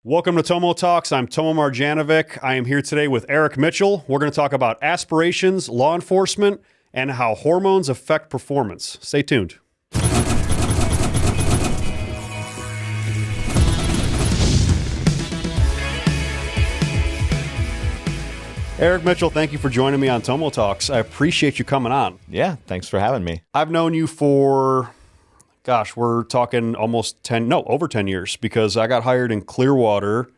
Welcome to Tomo Talks. I'm Tomo Marjanovic. I am here today with Eric Mitchell. We're going to talk about aspirations, law enforcement, and how hormones affect performance. Stay tuned. Eric Mitchell, thank you for joining me on Tomo Talks. I appreciate you coming on. Yeah, thanks for having me. I've known you for, we're talking over 10 years, because I got hired in Clearwater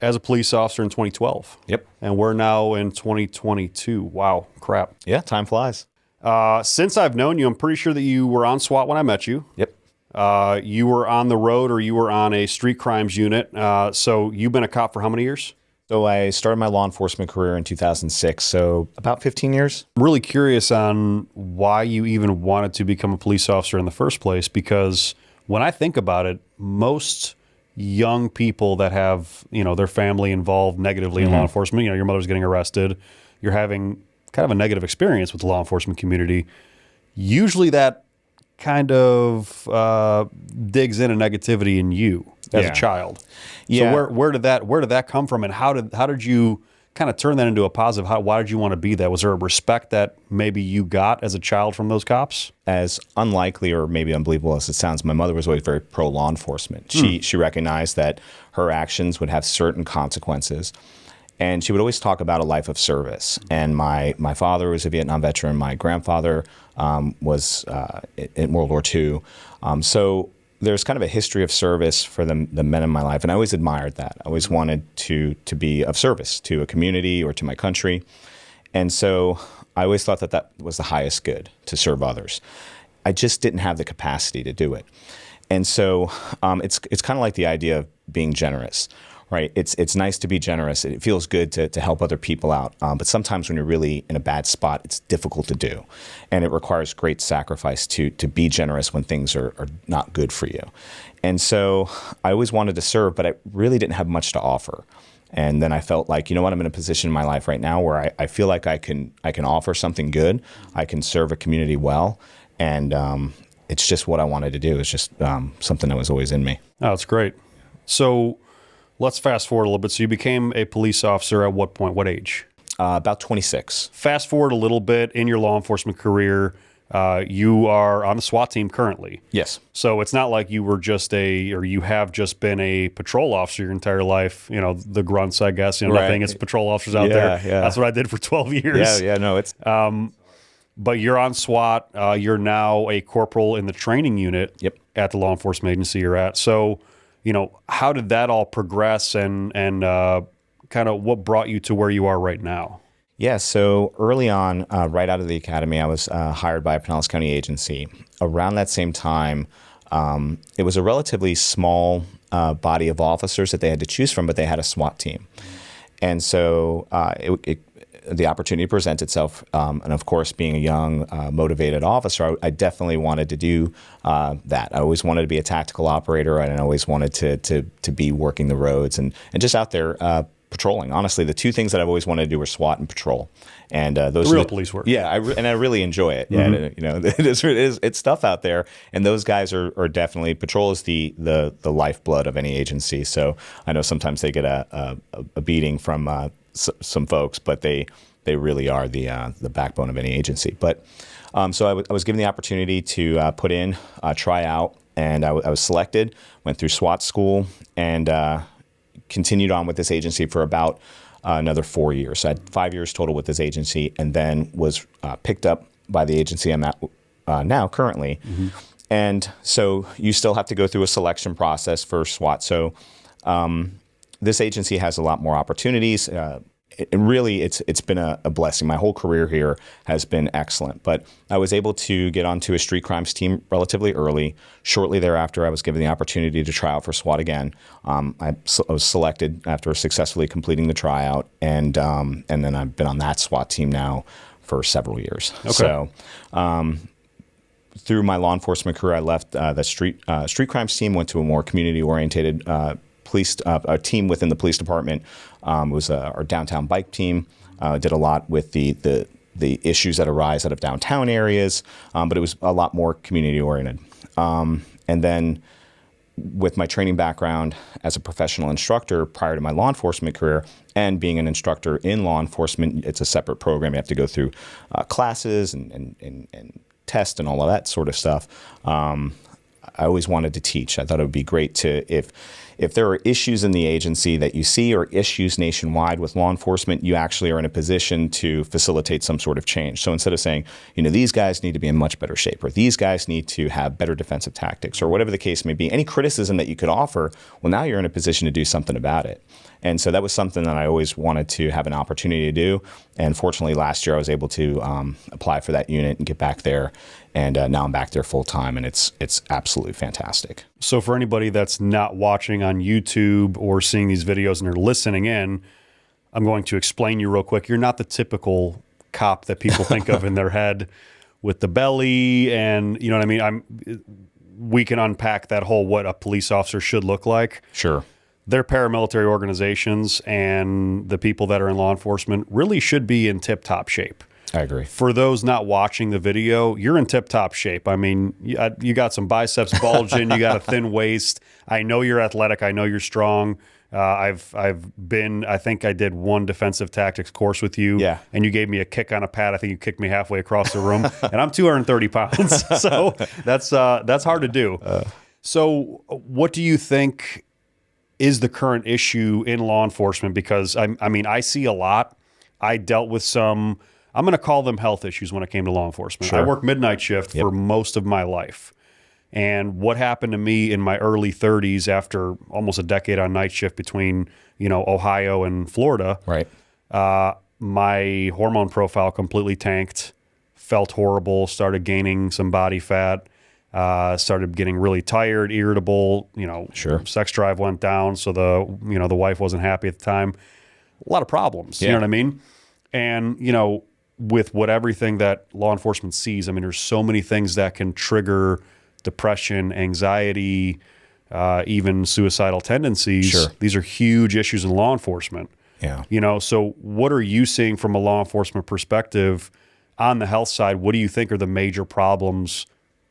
as a police officer in 2012. Yep. And we're now in 2022. Wow, crap. Yeah, time flies. Since I've known you, I'm pretty sure that you were on SWAT when I met you. Yep. You were on the road, or you were on a street crimes unit. So you've been a cop for how many years? So I started my law enforcement career in 2006, so about 15 years. I'm really curious on why you even wanted to become a police officer in the first place, because when I think about it, most young people that have, their family involved negatively in law enforcement, your mother's getting arrested, you're having kind of a negative experience with the law enforcement community, usually that kind of digs in a negativity in you as a child. Yeah. So where did that come from, and how did you kind of turn that into a positive? Why did you want to be that? Was there a respect that maybe you got as a child from those cops? As unlikely or maybe unbelievable as it sounds, my mother was always very pro law enforcement. She recognized that her actions would have certain consequences. And she would always talk about a life of service. And my father was a Vietnam veteran. My grandfather was in World War II. So there's kind of a history of service for the men in my life. And I always admired that. I always wanted to be of service to a community or to my country. And so I always thought that was the highest good, to serve others. I just didn't have the capacity to do it. And so it's kind of like the idea of being generous. Right. It's nice to be generous. It feels good to help other people out. But sometimes when you're really in a bad spot, it's difficult to do. And it requires great sacrifice to be generous when things are not good for you. And so I always wanted to serve, but I really didn't have much to offer. And then I felt like, I'm in a position in my life right now where I feel like I can offer something good. I can serve a community well. And it's just what I wanted to do. It's just something that was always in me. Oh, that's great. So let's fast forward a little bit. So you became a police officer at what point? What age? About 26. Fast forward a little bit in your law enforcement career. You are on the SWAT team currently. Yes. So it's not like you were you have just been a patrol officer your entire life. The grunts, I guess. Right. Nothing against patrol officers out there. Yeah. That's what I did for 12 years. Yeah. No, it's. But you're on SWAT. You're now a corporal in the training unit. Yep. At the law enforcement agency you're at. So, how did that all progress, and kind of what brought you to where you are right now? Yeah, so early on, right out of the academy, I was hired by a Pinellas County agency. Around that same time, it was a relatively small body of officers that they had to choose from, but they had a SWAT team. And so the opportunity presents itself. And of course, being a young, motivated officer, I definitely wanted to do that. I always wanted to be a tactical operator, and I always wanted to be working the roads and just out there patrolling. Honestly, the two things that I've always wanted to do were SWAT and patrol. And those real police work. Yeah, I really enjoy it. Yeah, it's tough out there, and those guys are definitely, patrol is the lifeblood of any agency. So I know sometimes they get a beating from some folks, but they really are the backbone of any agency. But so I was given the opportunity to put in, try out, and I was selected, went through SWAT school, and continued on with this agency for about another 4 years. So I had 5 years total with this agency, and then was picked up by the agency I'm at now currently. Mm-hmm. And so you still have to go through a selection process for SWAT. So this agency has a lot more opportunities. Really, it's been a blessing. My whole career here has been excellent. But I was able to get onto a street crimes team relatively early. Shortly thereafter, I was given the opportunity to try out for SWAT again. I was selected after successfully completing the tryout, and then I've been on that SWAT team now for several years. Okay. So through my law enforcement career, I left the street crimes team, went to a more community-oriented a team within the police department. Was our downtown bike team. Did a lot with the issues that arise out of downtown areas, but it was a lot more community oriented. And then with my training background as a professional instructor prior to my law enforcement career and being an instructor in law enforcement, it's a separate program. You have to go through classes and tests and all of that sort of stuff. I always wanted to teach. I thought it would be great to, if there are issues in the agency that you see or issues nationwide with law enforcement, you actually are in a position to facilitate some sort of change. So instead of saying, these guys need to be in much better shape, or these guys need to have better defensive tactics, or whatever the case may be, any criticism that you could offer, well, now you're in a position to do something about it. And so that was something that I always wanted to have an opportunity to do. And fortunately, last year I was able to apply for that unit and get back there. And now I'm back there full time, and it's absolutely fantastic. So for anybody that's not watching on YouTube or seeing these videos and they're listening in, I'm going to explain you real quick. You're not the typical cop that people think of in their head with the belly, and you know what I mean? We can unpack that whole what a police officer should look like. Sure. They're paramilitary organizations, and the people that are in law enforcement really should be in tip-top shape. I agree. For those not watching the video, you're in tip-top shape. I mean, you got some biceps bulging, you got a thin waist. I know you're athletic. I know you're strong. I think I did one defensive tactics course with you. Yeah. And you gave me a kick on a pad. I think you kicked me halfway across the room. And I'm 230 pounds. So that's hard to do. So what do you think is the current issue in law enforcement? Because I mean, I see a lot. I dealt with some, I'm going to call them health issues when it came to law enforcement. Sure. I worked midnight shift for most of my life. And what happened to me in my early 30s after almost a decade on night shift between, Ohio and Florida, right? My hormone profile completely tanked, felt horrible, started gaining some body fat, started getting really tired, irritable, Sure. Sex drive went down. So the wife wasn't happy at the time. A lot of problems, Yeah. you know what I mean? And, with everything that law enforcement sees, I mean, there's so many things that can trigger depression, anxiety, even suicidal tendencies. Sure. These are huge issues in law enforcement. Yeah. So what are you seeing from a law enforcement perspective on the health side? What do you think are the major problems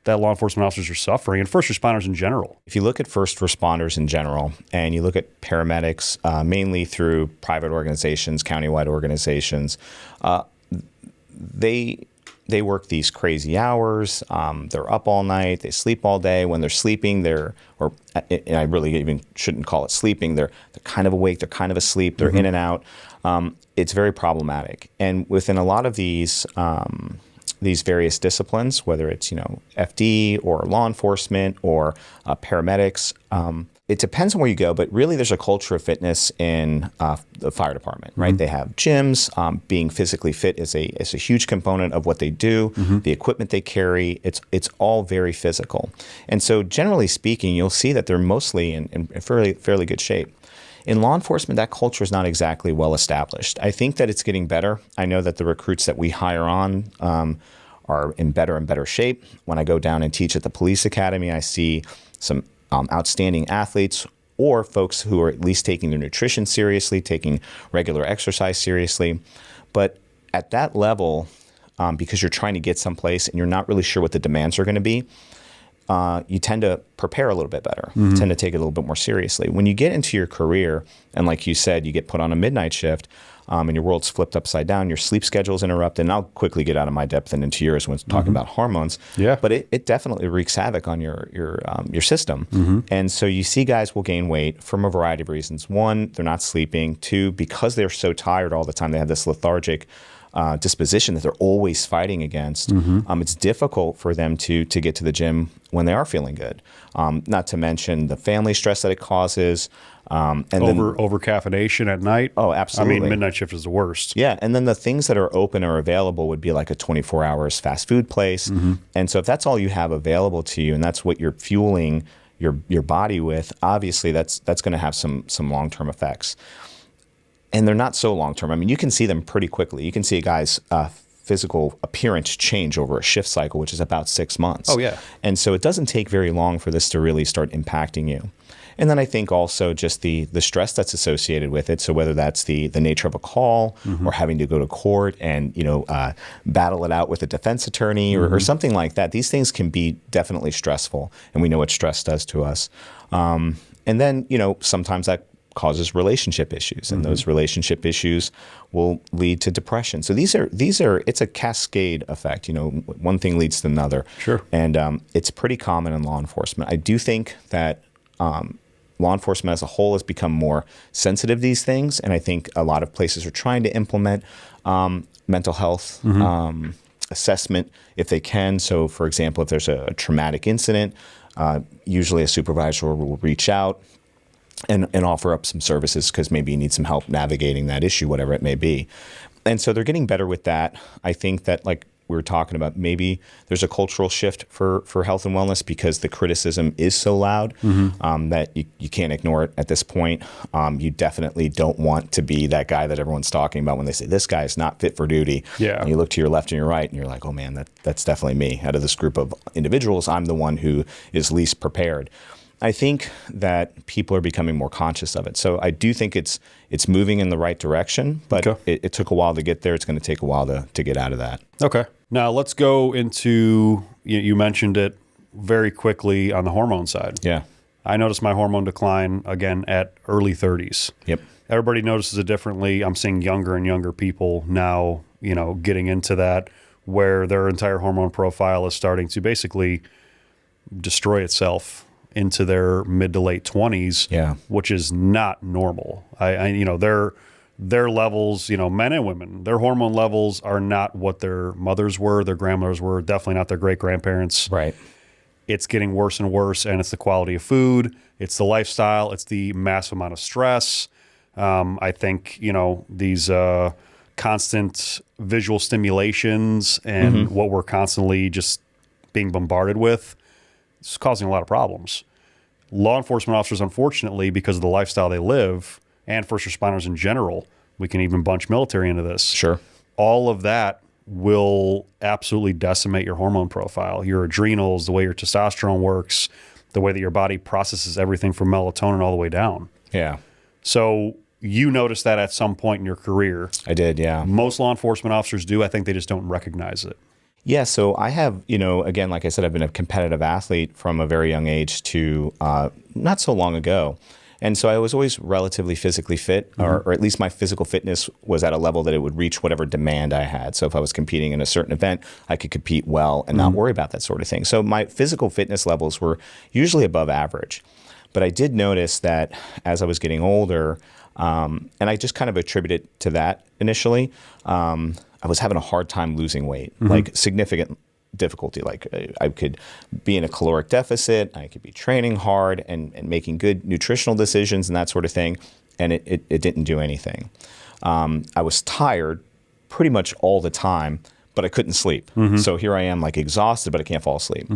that law enforcement officers are suffering, and first responders in general? If you look at first responders in general, and you look at paramedics, mainly through private organizations, countywide organizations, they work these crazy hours. They're up all night. They sleep all day. When they're sleeping, and I really even shouldn't call it sleeping. They're kind of awake. They're kind of asleep. They're in and out. It's very problematic. And within a lot of these various disciplines, whether it's FD or law enforcement or paramedics, it depends on where you go, but really there's a culture of fitness in the fire department, right? Mm-hmm. They have gyms. Being physically fit is a huge component of what they do. Mm-hmm. The equipment they carry, it's all very physical. And so generally speaking, you'll see that they're mostly in fairly good shape. In law enforcement, that culture is not exactly well established. I think that it's getting better. I know that the recruits that we hire on are in better and better shape. When I go down and teach at the police academy, I see some outstanding athletes or folks who are at least taking their nutrition seriously, taking regular exercise seriously. But at that level, because you're trying to get someplace and you're not really sure what the demands are going to be, you tend to prepare a little bit better, mm-hmm. tend to take it a little bit more seriously. When you get into your career, and like you said, you get put on a midnight shift, and your world's flipped upside down, your sleep schedule is interrupted, and I'll quickly get out of my depth and into yours when talking mm-hmm. about hormones. Yeah. But it definitely wreaks havoc on your system. Mm-hmm. And so you see guys will gain weight from a variety of reasons. One, they're not sleeping. Two, because they're so tired all the time, they have this lethargic disposition that they're always fighting against. Mm-hmm. It's difficult for them to get to the gym when they are feeling good. Not to mention the family stress that it causes. And over caffeination at night. Oh, absolutely. I mean, midnight shift is the worst. Yeah, and then the things that are open or available would be like a 24 hours fast food place. Mm-hmm. And so if that's all you have available to you, and that's what you're fueling your body with, obviously that's going to have some long-term effects. And they're not so long-term. I mean, you can see them pretty quickly. You can see a guy's physical appearance change over a shift cycle, which is about 6 months. Oh, yeah. And so it doesn't take very long for this to really start impacting you. And then I think also just the stress that's associated with it. So whether that's the nature of a call or having to go to court and, battle it out with a defense attorney or something like that, these things can be definitely stressful. And we know what stress does to us. And then, sometimes that causes relationship issues, and those relationship issues will lead to depression. So these are it's a cascade effect. One thing leads to another. Sure. And it's pretty common in law enforcement. I do think that law enforcement as a whole has become more sensitive to these things, and I think a lot of places are trying to implement mental health assessment if they can. So, for example, if there's a traumatic incident, usually a supervisor will reach out and offer up some services because maybe you need some help navigating that issue, whatever it may be. And so they're getting better with that. I think that, like we were talking about, maybe there's a cultural shift for health and wellness because the criticism is so loud that you can't ignore it at this point. You definitely don't want to be that guy that everyone's talking about when they say, this guy is not fit for duty. Yeah. And you look to your left and your right and you're like, oh man, that's definitely me. Out of this group of individuals, I'm the one who is least prepared. I think that people are becoming more conscious of it. So I do think it's moving in the right direction, but it took a while to get there. It's going to take a while to get out of that. Okay. Now let's go into, you mentioned it very quickly on the hormone side. Yeah. I noticed my hormone decline again at early 30s. Yep. Everybody notices it differently. I'm seeing younger and younger people now, getting into that where their entire hormone profile is starting to basically destroy itself into their mid to late 20s, which is not normal. Their levels, men and women, their hormone levels are not what their mothers were, their grandmothers were, definitely not their great grandparents. Right. It's getting worse and worse, and it's the quality of food, it's the lifestyle, it's the massive amount of stress. I think, these constant visual stimulations and what we're constantly just being bombarded with, it's causing a lot of problems. Law enforcement officers, unfortunately, because of the lifestyle they live, and first responders in general, we can even bunch military into this. Sure. All of that will absolutely decimate your hormone profile, your adrenals, the way your testosterone works, the way that your body processes everything from melatonin all the way down. Yeah. So you noticed that at some point in your career. I did, yeah. Most law enforcement officers do. I think they just don't recognize it. Yeah, so I have, again, like I said, I've been a competitive athlete from a very young age to not so long ago. And so I was always relatively physically fit, or at least my physical fitness was at a level that it would reach whatever demand I had. So if I was competing in a certain event, I could compete well and not worry about that sort of thing. So my physical fitness levels were usually above average. But I did notice that as I was getting older, and I just kind of attribute it to that initially, I was having a hard time losing weight, like significant difficulty. Like I could be in a caloric deficit, I could be training hard and making good nutritional decisions and that sort of thing, and it didn't do anything. I was tired pretty much all the time, but I couldn't sleep. So here I am, like exhausted, but I can't fall asleep.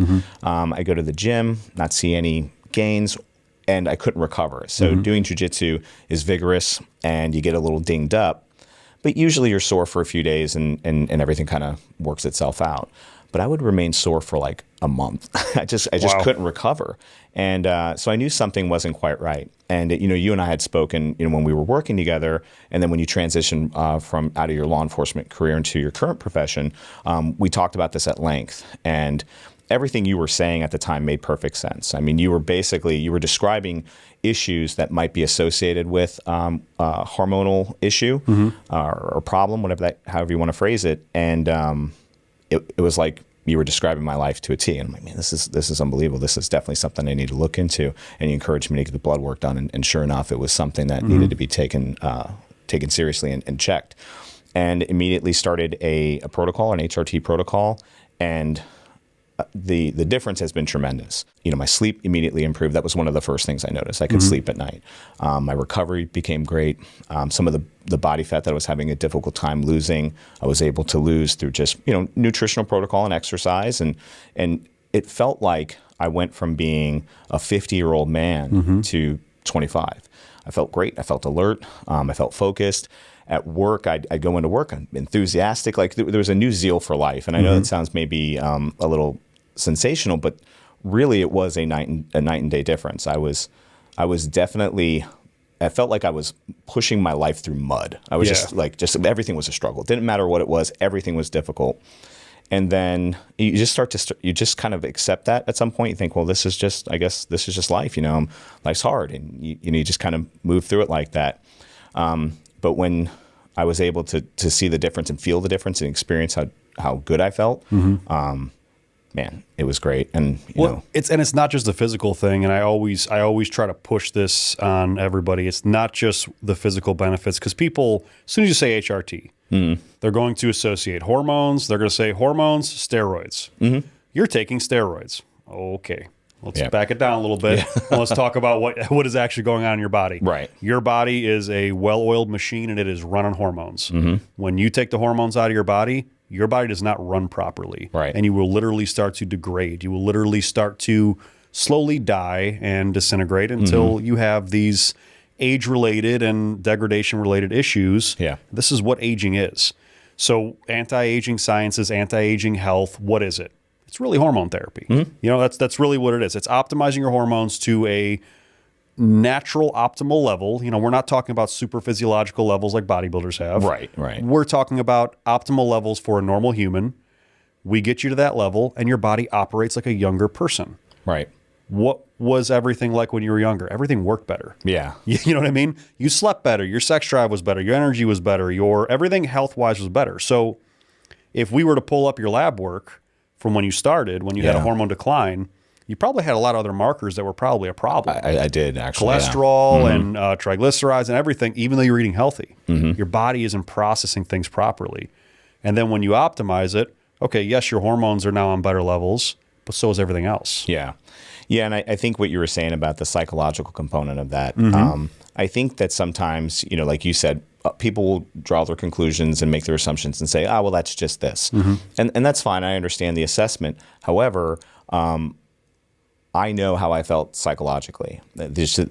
I go to the gym, not see any gains, and I couldn't recover. So doing jiu-jitsu is vigorous, and you get a little dinged up. But usually you're sore for a few days and everything kind of works itself out. But I would remain sore for like a month. I just couldn't recover. And so I knew something wasn't quite right. And, you and I had spoken, when we were working together, and then when you transition from out of your law enforcement career into your current profession, we talked about this at length. And everything you were saying at the time made perfect sense. I mean, you were describing issues that might be associated with a hormonal issue or problem, however you want to phrase it. And it was like you were describing my life to a T. And I'm like, man, this is unbelievable. This is definitely something I need to look into. And you encouraged me to get the blood work done. And sure enough, it was something that needed to be taken seriously and checked. And immediately started a protocol, an HRT protocol. And the difference has been tremendous. My sleep immediately improved. That was one of the first things I noticed. I could sleep at night. My recovery became great. Some of the body fat that I was having a difficult time losing, I was able to lose through just, nutritional protocol and exercise. And it felt like I went from being a 50-year-old man to 25. I felt great. I felt alert. I felt focused. At work, I'd go into work, I'm enthusiastic. Like there was a new zeal for life. And I know that sounds maybe a little sensational, but really it was a night and day difference. I was I was definitely, I felt like I was pushing my life through mud. I was just everything was a struggle. It didn't matter what it was. Everything was difficult. And then you just you just kind of accept that at some point. You think, well, this is just, I guess this is just life, life's hard. And you just kind of move through it like that. But when I was able to see the difference and feel the difference and experience how good I felt, man, it was great. And it's not just the physical thing. And I always try to push this on everybody. It's not just the physical benefits, because people, as soon as you say HRT, they're going to associate hormones. They're going to say hormones, steroids. You're taking steroids. Okay. Let's back it down a little bit. And let's talk about what is actually going on in your body. Right. Your body is a well-oiled machine, and it is run on hormones. When you take the hormones out of your body does not run properly. Right. And you will literally start to degrade. You will literally start to slowly die and disintegrate until you have these age-related and degradation-related issues. Yeah. This is what aging is. So anti-aging sciences, anti-aging health, what is it? It's really hormone therapy. That's really what it is. It's optimizing your hormones to a natural optimal level. We're not talking about super physiological levels like bodybuilders have. Right. We're talking about optimal levels for a normal human. We get you to that level, and your body operates like a younger person. Right. What was everything like when you were younger? Everything worked better. Yeah. You know what I mean? You slept better. Your sex drive was better. Your energy was better. Your everything health-wise was better. So if we were to pull up your lab work from when you started, when you had a hormone decline, you probably had a lot of other markers that were probably a problem. I did, actually. Cholesterol and triglycerides and everything, even though you're eating healthy. Your body isn't processing things properly. And then when you optimize it, okay, yes, your hormones are now on better levels, but so is everything else. Yeah. Yeah, and I think what you were saying about the psychological component of that, I think that sometimes, like you said, people will draw their conclusions and make their assumptions and say, well, that's just this. And that's fine. I understand the assessment. However, I know how I felt psychologically.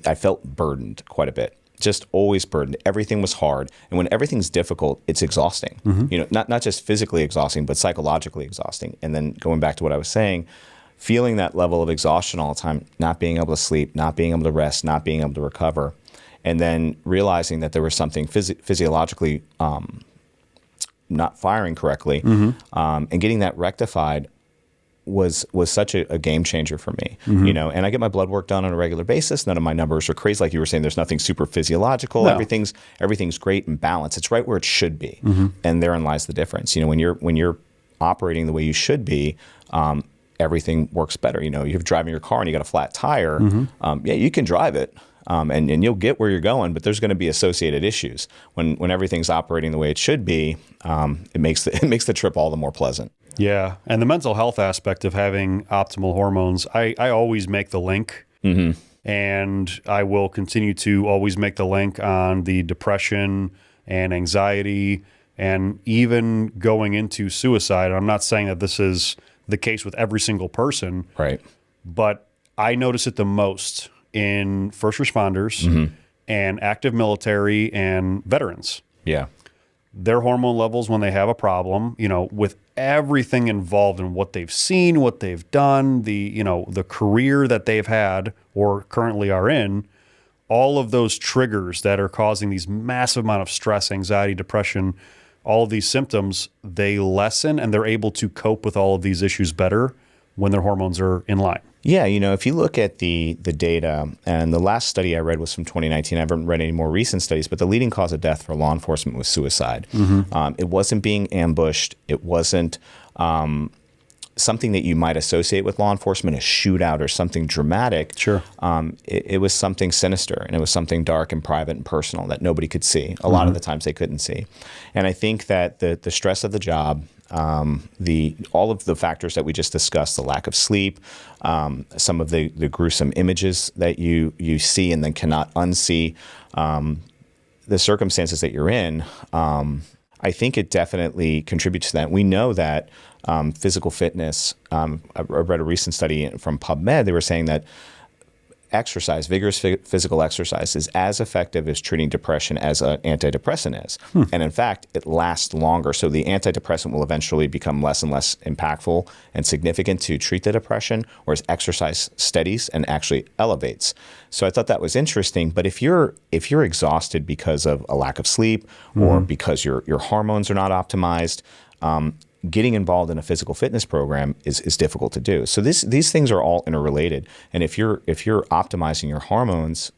I felt burdened quite a bit. Just always burdened. Everything was hard. And when everything's difficult, it's exhausting. Not just physically exhausting, but psychologically exhausting. And then going back to what I was saying, feeling that level of exhaustion all the time, not being able to sleep, not being able to rest, not being able to recover, and then realizing that there was something physiologically not firing correctly, and getting that rectified was such a game changer for me. And I get my blood work done on a regular basis. None of my numbers are crazy. Like you were saying, there's nothing super physiological. No. Everything's great and balanced. It's right where it should be. And therein lies the difference. When you're operating the way you should be, everything works better. You're driving your car and you got a flat tire. You can drive it. And you'll get where you're going, but there's going to be associated issues. When everything's operating the way it should be, it makes the trip all the more pleasant. Yeah, and the mental health aspect of having optimal hormones, I always make the link, and I will continue to always make the link on the depression and anxiety, and even going into suicide. I'm not saying that this is the case with every single person, right? But I notice it the most in first responders and active military and veterans. Yeah. Their hormone levels when they have a problem, with everything involved in what they've seen, what they've done, the career that they've had or currently are in, all of those triggers that are causing these massive amount of stress, anxiety, depression, all of these symptoms, they lessen and they're able to cope with all of these issues better when their hormones are in line. Yeah, if you look at the data, and the last study I read was from 2019. I haven't read any more recent studies, but the leading cause of death for law enforcement was suicide. It wasn't being ambushed. It wasn't something that you might associate with law enforcement, a shootout or something dramatic. Sure. It was something sinister, and it was something dark and private and personal that nobody could see. A lot of the times they couldn't see. And I think that the stress of the job, all of the factors that we just discussed, the lack of sleep, some of the gruesome images that you see and then cannot unsee, the circumstances that you're in, I think it definitely contributes to that. We know that physical fitness, I read a recent study from PubMed, they were saying that exercise, vigorous physical exercise, is as effective as treating depression as an antidepressant is. And in fact, it lasts longer. So the antidepressant will eventually become less and less impactful and significant to treat the depression, whereas exercise steadies and actually elevates. So I thought that was interesting. But if you're exhausted because of a lack of sleep or because your hormones are not optimized, getting involved in a physical fitness program is difficult to do. So these things are all interrelated. And if you're optimizing your hormones,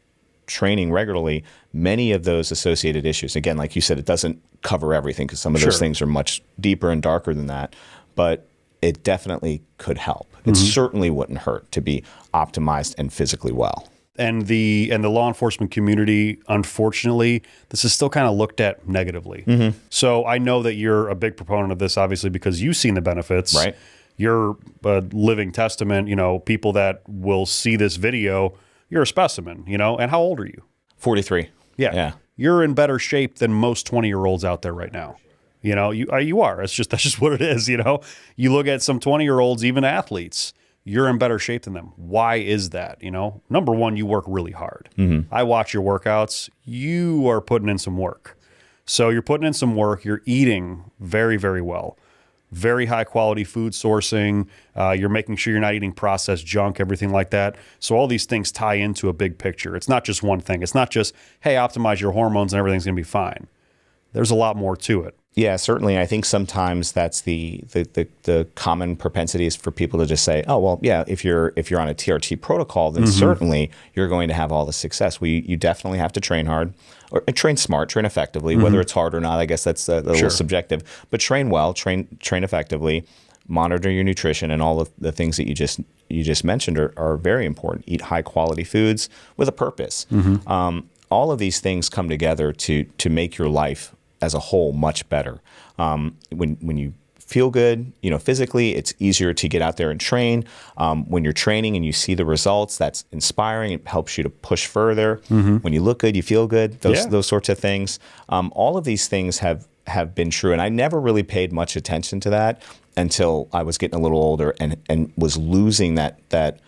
training regularly, many of those associated issues, again, like you said, it doesn't cover everything because some of those things are much deeper and darker than that, but it definitely could help. It certainly wouldn't hurt to be optimized and physically well. And the law enforcement community, unfortunately, this is still kind of looked at negatively. So I know that you're a big proponent of this, obviously, because you've seen the benefits. Right. You're a living testament. People that will see this video, you're a specimen. And how old are you? 43. Yeah. You're in better shape than most 20-year-olds out there right now. You are. That's just what it is. You look at some 20-year-olds, even athletes. You're in better shape than them. Why is that? Number one, you work really hard. I watch your workouts. You are putting in some work. So you're putting in some work. You're eating very, very well. Very high quality food sourcing. You're making sure you're not eating processed junk, everything like that. So all these things tie into a big picture. It's not just one thing. It's not just, hey, optimize your hormones and everything's going to be fine. There's a lot more to it. Yeah, certainly. I think sometimes that's the common propensity is for people to just say, oh, well, yeah, if you're on a TRT protocol, then certainly you're going to have all the success. You definitely have to train hard, or train smart, train effectively, whether it's hard or not. I guess that's a little subjective. But train well, train effectively, monitor your nutrition, and all of the things that you just mentioned are very important. Eat high quality foods with a purpose. All of these things come together to make your life as a whole much better. When you feel good, physically, it's easier to get out there and train. When you're training and you see the results, that's inspiring. It helps you to push further. When you look good, you feel good. Those sorts of things. All of these things have been true, and I never really paid much attention to that until I was getting a little older and was losing that.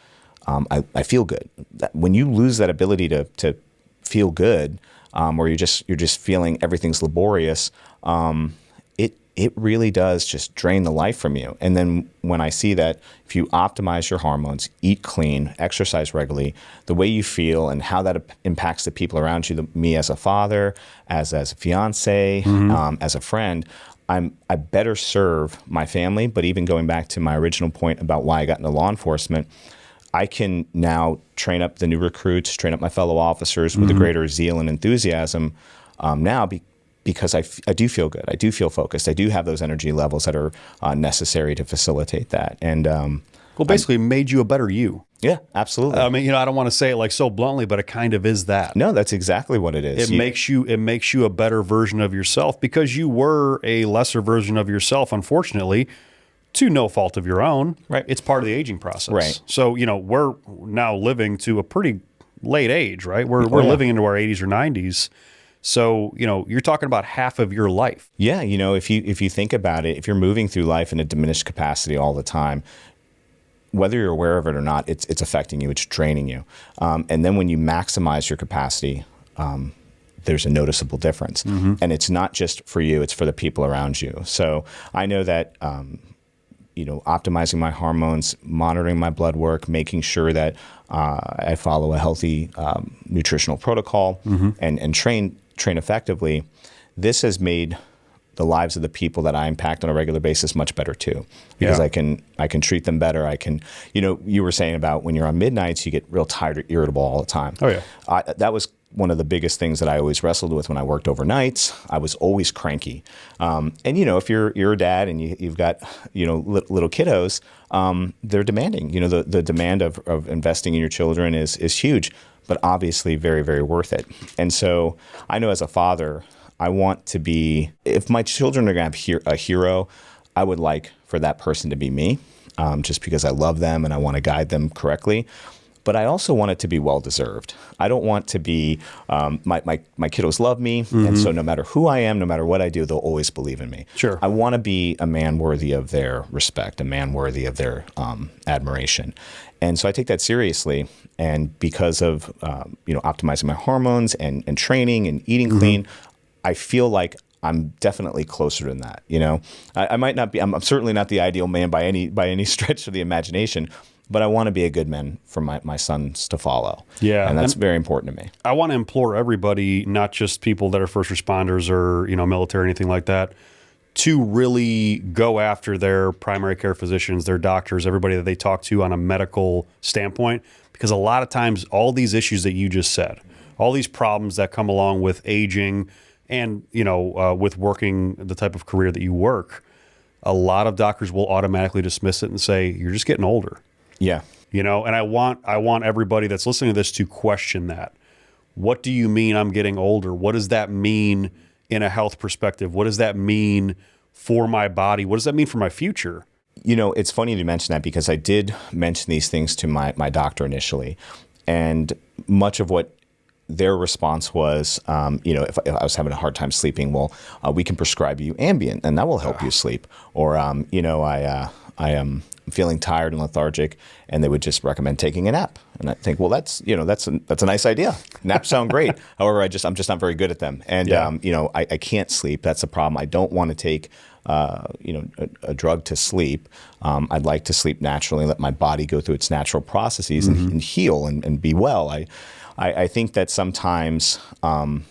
I feel good. When you lose that ability to feel good, or you're just feeling everything's laborious, it really does just drain the life from you. And then when I see that if you optimize your hormones, eat clean, exercise regularly, the way you feel and how that impacts the people around you, me as a father, as a fiance, as a friend, I better serve my family. But even going back to my original point about why I got into law enforcement, I can now train up the new recruits, train up my fellow officers with a greater zeal and enthusiasm because I do feel good. I do feel focused. I do have those energy levels that are necessary to facilitate that. And basically made you a better you. Yeah, absolutely. I mean, I don't want to say it like so bluntly, but it kind of is that. No, that's exactly what it is. It makes you a better version of yourself because you were a lesser version of yourself, unfortunately, to no fault of your own. Right. It's part of the aging process. Right. So, we're now living to a pretty late age, right? We're living into our 80s or 90s. So, you're talking about half of your life. Yeah. If you think about it, if you're moving through life in a diminished capacity all the time, whether you're aware of it or not, it's affecting you. It's draining you. And then when you maximize your capacity, there's a noticeable difference. And it's not just for you, it's for the people around you. So I know that, optimizing my hormones, monitoring my blood work, making sure that I follow a healthy nutritional protocol and train effectively, this has made the lives of the people that I impact on a regular basis much better too, because I can treat them better. I can, you were saying about when you're on midnights, you get real tired or irritable all the time. Oh yeah. That was one of the biggest things that I always wrestled with when I worked overnights. I was always cranky. And if you're a dad and you've got, little kiddos, they're demanding, the demand of investing in your children is huge, but obviously very, very worth it. And so I know as a father, I want to be, if my children are going to have a hero, I would like for that person to be me, just because I love them and I want to guide them correctly. but I also want it to be well-deserved. I don't want to be, my kiddos love me, and so no matter who I am, no matter what I do, they'll always believe in me. Sure. I want to be a man worthy of their respect, a man worthy of their admiration. And so I take that seriously. And because of, optimizing my hormones and training and eating clean, I feel like I'm definitely closer than that. I might not be, I'm certainly not the ideal man by any stretch of the imagination, but I want to be a good man for my sons to follow. Yeah. And that's very important to me. I want to implore everybody, not just people that are first responders or, military or anything like that, to really go after their primary care physicians, their doctors, everybody that they talk to on a medical standpoint, because a lot of times all these issues that you just said, all these problems that come along with aging and, with working the type of career that you work, a lot of doctors will automatically dismiss it and say, you're just getting older. Yeah. And I want everybody that's listening to this to question that. What do you mean I'm getting older? What does that mean in a health perspective? What does that mean for my body? What does that mean for my future? It's funny to mention that because I did mention these things to my doctor initially, and much of what their response was, if I was having a hard time sleeping, well, we can prescribe you Ambien and that will help you sleep. Or, I am feeling tired and lethargic, and they would just recommend taking a nap. And I think, well, that's a nice idea. Naps sound great. However, I'm just not very good at them. And, I can't sleep. That's a problem. I don't want to take, a drug to sleep. I'd like to sleep naturally, let my body go through its natural processes and heal and be well. I think that sometimes, and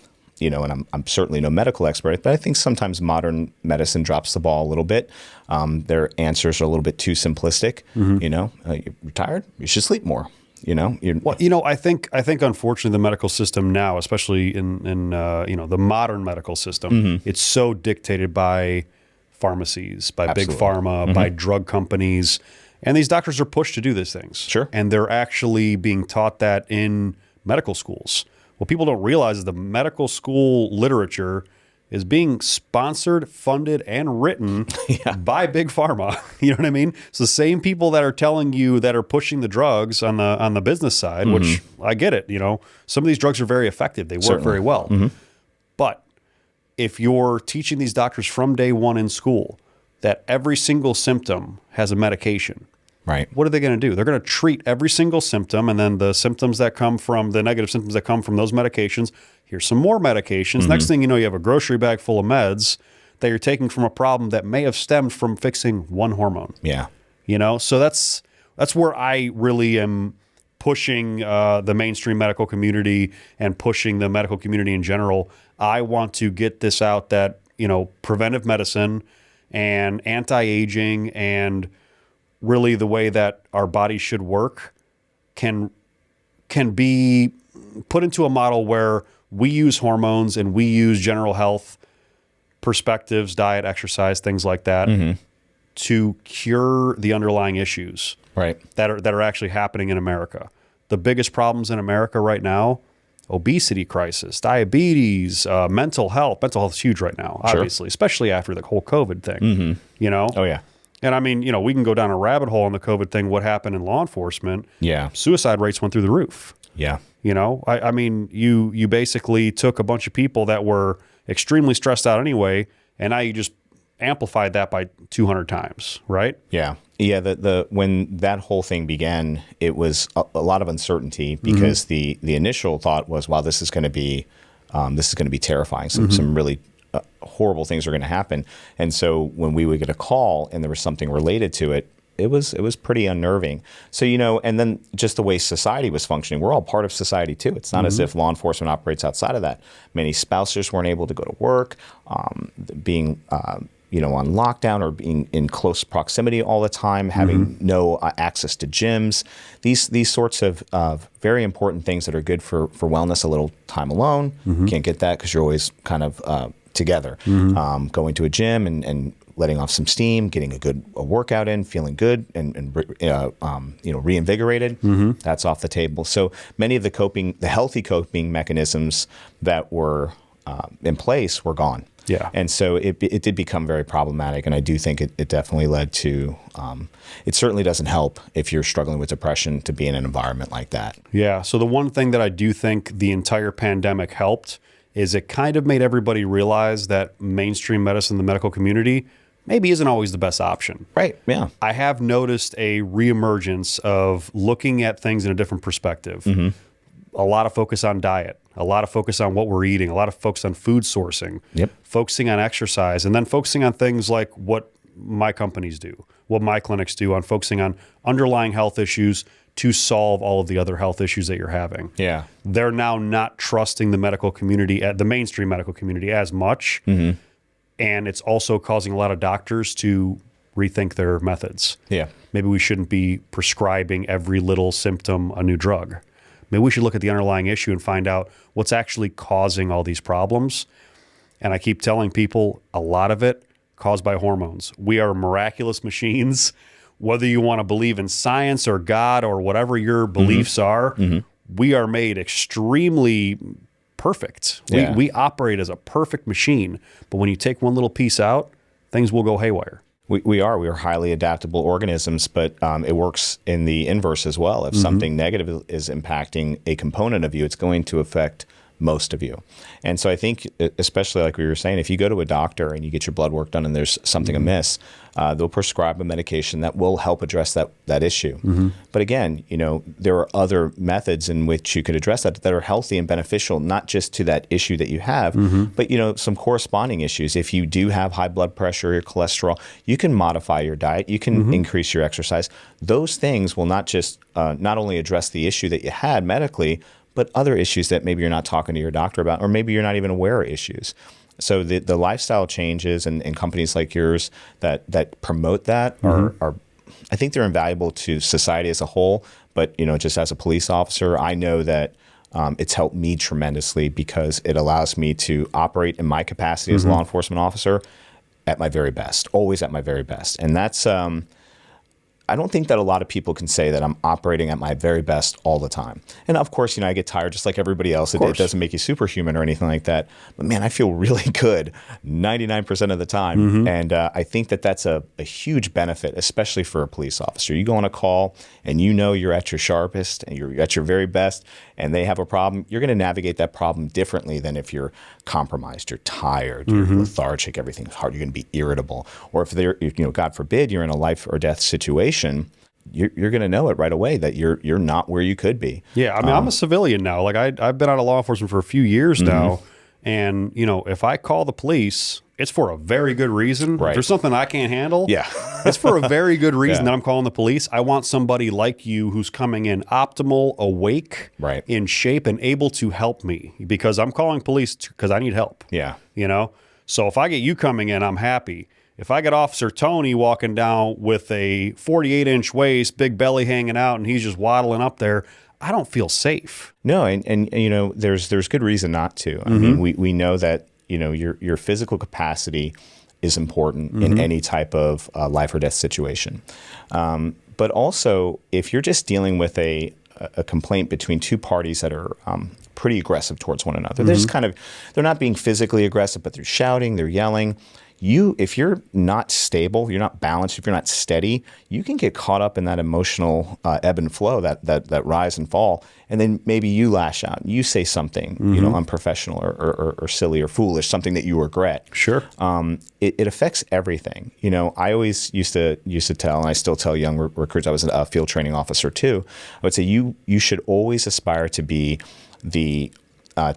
I'm certainly no medical expert, but I think sometimes modern medicine drops the ball a little bit. Their answers are a little bit too simplistic. You're tired, you should sleep more. I think unfortunately the medical system now, especially in the modern medical system, it's so dictated by pharmacies, by Absolutely. big pharma, by drug companies, and these doctors are pushed to do these things. Sure. And they're actually being taught that in medical schools. What people don't realize is the medical school literature is being sponsored, funded, and written by big pharma. You know what I mean? It's the same people that are telling you that are pushing the drugs on the business side, which I get it. Some of these drugs are very effective. They work very well. But if you're teaching these doctors from day one in school that every single symptom has a medication, right? What are they going to do? They're going to treat every single symptom, and then the symptoms that come from the negative symptoms that come from those medications. Here's some more medications. Next thing you know, you have a grocery bag full of meds that you're taking from a problem that may have stemmed from fixing one hormone. Yeah. So that's where I really am pushing the mainstream medical community and pushing the medical community in general. I want to get this out that, preventive medicine and anti-aging and really the way that our body should work can be put into a model where we use hormones and we use general health perspectives, diet, exercise, things like that, to cure the underlying issues that are actually happening in America. The biggest problems in America right now: obesity crisis, diabetes, mental health. Mental health is huge right now, obviously, especially after the whole COVID thing. Oh yeah. And I mean, we can go down a rabbit hole on the COVID thing, what happened in law enforcement. Yeah. Suicide rates went through the roof. Yeah. I mean, you basically took a bunch of people that were extremely stressed out anyway, and now you just amplified that by 200 times, right? Yeah. Yeah. When that whole thing began, it was a lot of uncertainty because the initial thought was, wow, this is going to be terrifying. Some really horrible things are going to happen. And so when we would get a call and there was something related to it, it was pretty unnerving. So, and then just the way society was functioning, we're all part of society too. It's not as if law enforcement operates outside of that. Many spouses weren't able to go to work, being, on lockdown or being in close proximity all the time, having no access to gyms, these sorts of very important things that are good for wellness. A little time alone, can't get that because you're always kind of together, going to a gym and letting off some steam, getting a workout in, feeling good and reinvigorated. That's off the table. So many of the healthy coping mechanisms that were in place were gone. Yeah. And so it did become very problematic. And I do think it definitely led to, it certainly doesn't help if you're struggling with depression to be in an environment like that. Yeah. So the one thing that I do think the entire pandemic helped is it kind of made everybody realize that mainstream medicine, the medical community, maybe isn't always the best option. Right. Yeah. I have noticed a reemergence of looking at things in a different perspective. A lot of focus on diet, a lot of focus on what we're eating, a lot of focus on food sourcing, focusing on exercise, and then focusing on things like what my companies do, what my clinics do, on focusing on underlying health issues to solve all of the other health issues that you're having. Yeah. They're now not trusting the medical community, the mainstream medical community, as much. And it's also causing a lot of doctors to rethink their methods. Yeah. Maybe we shouldn't be prescribing every little symptom a new drug. Maybe we should look at the underlying issue and find out what's actually causing all these problems. And I keep telling people a lot of it caused by hormones. We are miraculous machines. Whether you want to believe in science or God or whatever your beliefs are, we are made extremely perfect. Yeah. We operate as a perfect machine. But when you take one little piece out, things will go haywire. We are highly adaptable organisms, but it works in the inverse as well. If something negative is impacting a component of you, it's going to affect most of you. And so I think, especially like we were saying, if you go to a doctor and you get your blood work done and there's something amiss, they'll prescribe a medication that will help address that issue. But again, there are other methods in which you could address that are healthy and beneficial, not just to that issue that you have, but some corresponding issues. If you do have high blood pressure or cholesterol, you can modify your diet, you can increase your exercise. Those things will not just not only address the issue that you had medically, but other issues that maybe you're not talking to your doctor about, or maybe you're not even aware of issues. So the lifestyle changes and companies like yours that promote that are, I think they're invaluable to society as a whole. But just as a police officer, I know that it's helped me tremendously because it allows me to operate in my capacity as a law enforcement officer at my very best, always at my very best. And that's I don't think that a lot of people can say that I'm operating at my very best all the time. And of course, I get tired just like everybody else. It doesn't make you superhuman or anything like that. But man, I feel really good 99% of the time. And I think that that's a huge benefit, especially for a police officer. You go on a call and you're at your sharpest and you're at your very best and they have a problem, you're going to navigate that problem differently than if you're compromised, you're tired, you're lethargic, everything's hard, you're going to be irritable. Or if God forbid, you're in a life or death situation, you're going to know it right away that you're not where you could be. Yeah, I mean, I'm a civilian now. Like I've been out of law enforcement for a few years now, and if I call the police, it's for a very good reason. Right. If there's something I can't handle, it's for a very good reason that I'm calling the police. I want somebody like you who's coming in optimal, awake, in shape, and able to help me because I'm calling police because I need help. Yeah, So if I get you coming in, I'm happy. If I get Officer Tony walking down with a 48-inch waist, big belly hanging out, and he's just waddling up there, I don't feel safe. No, and there's good reason not to. I mean, we know that your physical capacity is important in any type of life or death situation. But also, if you're just dealing with a complaint between two parties that are pretty aggressive towards one another, they're just they're not being physically aggressive, but they're shouting, they're yelling. If you're not stable, you're not balanced, if you're not steady, you can get caught up in that emotional ebb and flow, that rise and fall. And then maybe you lash out, you say something, unprofessional or silly or foolish, something that you regret. Sure. It affects everything. I always used to tell, and I still tell young recruits, I was a field training officer too, I would say you should always aspire to be the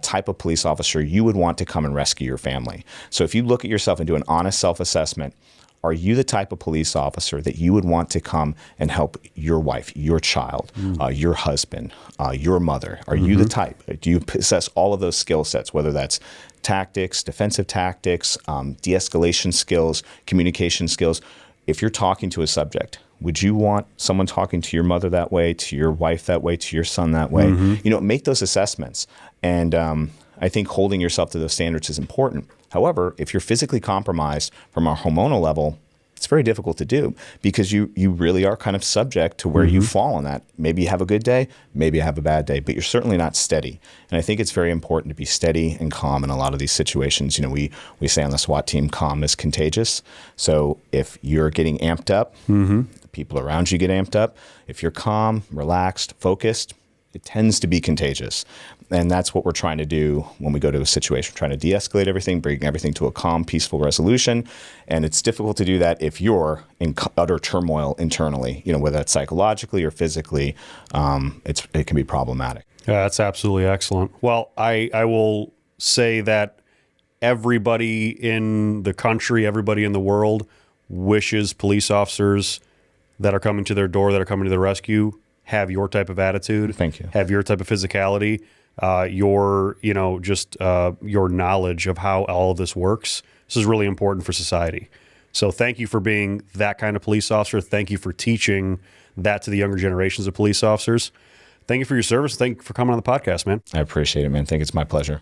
type of police officer you would want to come and rescue your family. So if you look at yourself and do an honest self-assessment, are you the type of police officer that you would want to come and help your wife, your child, your husband, your mother? Are you the type? Do you possess all of those skill sets, whether that's tactics, defensive tactics, de-escalation skills, communication skills? If you're talking to a subject, would you want someone talking to your mother that way, to your wife that way, to your son that way? Make those assessments. And I think holding yourself to those standards is important. However, if you're physically compromised from a hormonal level, It's very difficult to do because you really are kind of subject to where you fall on that. Maybe you have a good day, maybe you have a bad day, but you're certainly not steady. And I think it's very important to be steady and calm in a lot of these situations. You know, we say on the SWAT team, calm is contagious. So if you're getting amped up, the people around you get amped up. If you're calm, relaxed, focused, it tends to be contagious. And that's what we're trying to do when we go to a situation. We're trying to de-escalate everything, bring everything to a calm, peaceful resolution. And it's difficult to do that if you're in utter turmoil internally, you know, whether that's psychologically or physically, it can be problematic. Yeah, that's absolutely excellent. Well, I will say that everybody in the country, everybody in the world wishes police officers that are coming to their door, that are coming to the rescue, have your type of attitude. Thank you. Have your type of physicality, your knowledge of how all of this works. This is really important for society. So thank you for being that kind of police officer. Thank you for teaching that to the younger generations of police officers. Thank you for your service. Thank you for coming on the podcast, man. I appreciate it, man. I think it's my pleasure.